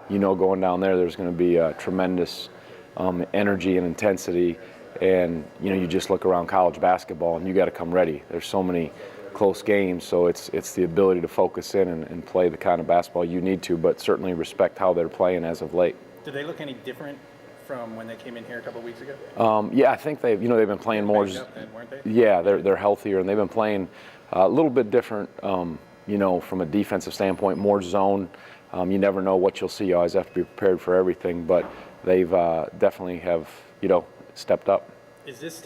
going down there's going to be tremendous energy and intensity. And, you just look around college basketball and you got to come ready. There's so many close games, so it's the ability to focus in and play the kind of basketball you need to, but certainly respect how they're playing as of late. Do they look any different from when they came in here a couple of weeks ago? Yeah, I think they've been playing more. Weren't they? Yeah, they're healthier, and they've been playing a little bit different. From a defensive standpoint, more zone. You never know what you'll see. You always have to be prepared for everything, but they've definitely have stepped up. Has this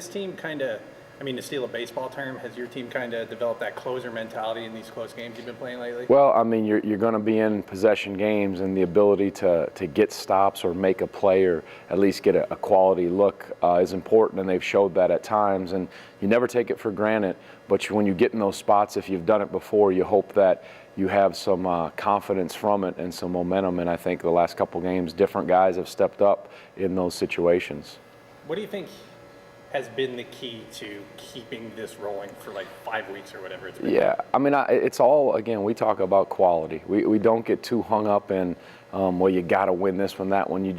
team kind of, to steal a baseball term, has your team kind of developed that closer mentality in these close games you've been playing lately? Well, you're going to be in possession games, and the ability to get stops or make a play or at least get a quality look is important, and they've showed that at times. And you never take it for granted, but when you get in those spots, if you've done it before, you hope that you have some confidence from it and some momentum. And I think the last couple games, different guys have stepped up in those situations. What do you think has been the key to keeping this rolling for like 5 weeks or whatever it's been? Yeah, it's all, again, we talk about quality. We don't get too hung up in, you got to win this one, that one.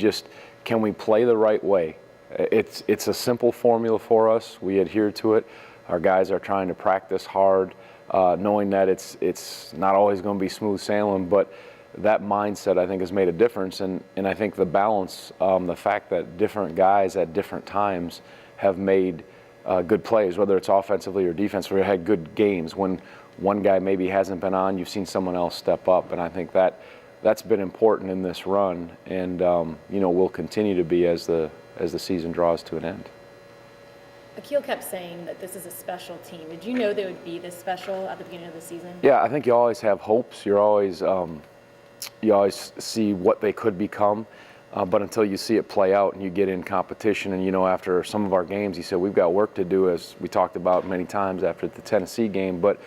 Can we play the right way? It's a simple formula for us. We adhere to it. Our guys are trying to practice hard, knowing that it's not always going to be smooth sailing, but that mindset, I think, has made a difference. And I think the balance, the fact that different guys at different times have made good plays, whether it's offensively or defensively, or had good games. When one guy maybe hasn't been on, you've seen someone else step up, and I think that's been important in this run, and will continue to be as the season draws to an end. Akil kept saying that this is a special team. Did you know they would be this special at the beginning of the season? Yeah, I think you always have hopes. You always see what they could become. But until you see it play out and you get in competition, and after some of our games, he said we've got work to do, as we talked about many times after the Tennessee game. But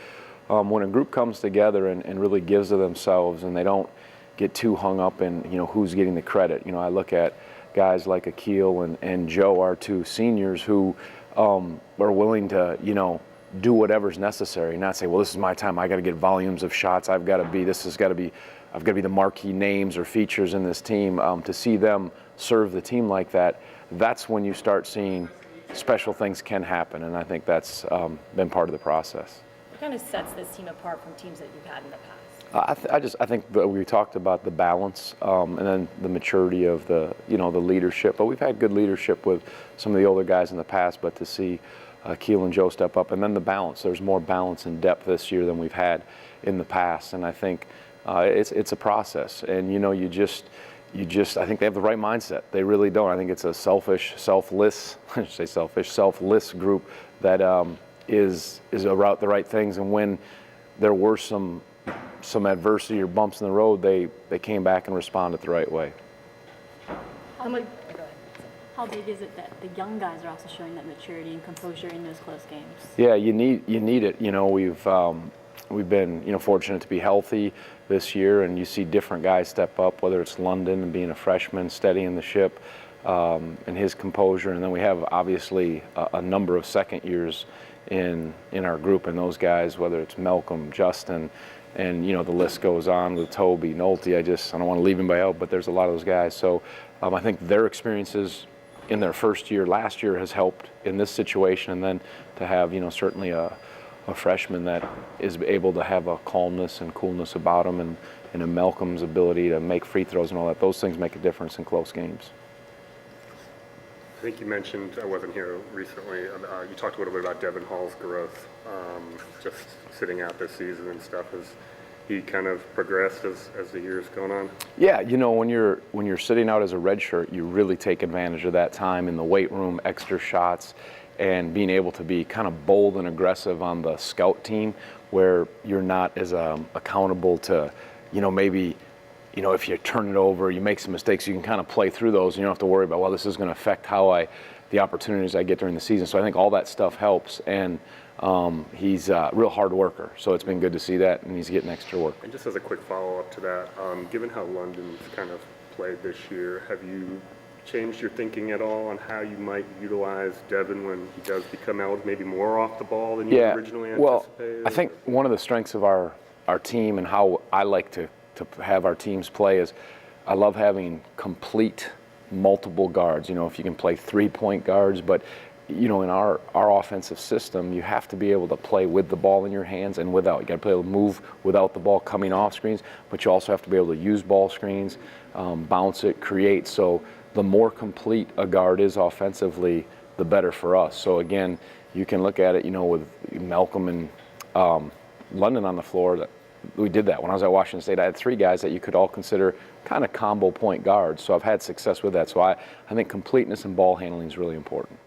when a group comes together and really gives of themselves, and they don't get too hung up in who's getting the credit. I look at guys like Akil and Joe, our two seniors, who are willing to do whatever's necessary, not say, well, this is my time, I got to get volumes of shots, I've got to be the marquee names or features in this team. To see them serve the team like that, that's when you start seeing special things can happen, and I think that's been part of the process. What kind of sets this team apart from teams that you've had in the past? I think that we talked about the balance, and then the maturity of the leadership. But we've had good leadership with some of the older guys in the past. But to see Akil and Joe step up, and then the balance. There's more balance and depth this year than we've had in the past, and I think it's a process. And I think they have the right mindset. They really don't. I think it's a selfless group that is about the right things. And when there were some adversity or bumps in the road, they came back and responded the right way. How big is it that the young guys are also showing that maturity and composure in those close games? Yeah, you need it. We've been fortunate to be healthy this year, and you see different guys step up, whether it's London and being a freshman, steadying the ship, and his composure, and then we have obviously a number of second years in our group, and those guys, whether it's Malcolm, Justin, and the list goes on with Toby, Nolte. I don't want to leave anybody out, but there's a lot of those guys. So I think their experiences in their first year last year has helped in this situation, and then to have certainly a freshman that is able to have a calmness and coolness about him, and a Malcolm's ability to make free throws and all that. Those things make a difference in close games. I think you mentioned, I wasn't here recently, you talked a little bit about Devin Hall's growth, just sitting out this season and stuff. Has he kind of progressed as the year's gone on? Yeah, when you're sitting out as a redshirt, you really take advantage of that time in the weight room, extra shots, and being able to be kind of bold and aggressive on the scout team, where you're not as accountable to, maybe, if you turn it over, you make some mistakes, you can kind of play through those, and you don't have to worry about, well, this is going to affect the opportunities I get during the season. So I think all that stuff helps, and he's a real hard worker, so it's been good to see that, and he's getting extra work. And just as a quick follow-up to that, given how London's kind of played this year, have you changed your thinking at all on how you might utilize Devin when he does become eligible, maybe more off the ball than you originally anticipated? Well, I think one of the strengths of our team, and how I like to have our teams play, is I love having complete multiple guards. You know, if you can play 3-point guards, but you know, in our offensive system, you have to be able to play with the ball in your hands and without. You got to be able to move without the ball coming off screens, but you also have to be able to use ball screens, bounce it, create. So the more complete a guard is offensively, the better for us. So again, you can look at it, you know, with Malcolm and London on the floor. We did that when I was at Washington State. I had 3 guys that you could all consider kind of combo point guards. So I've had success with that. So I think completeness and ball handling is really important.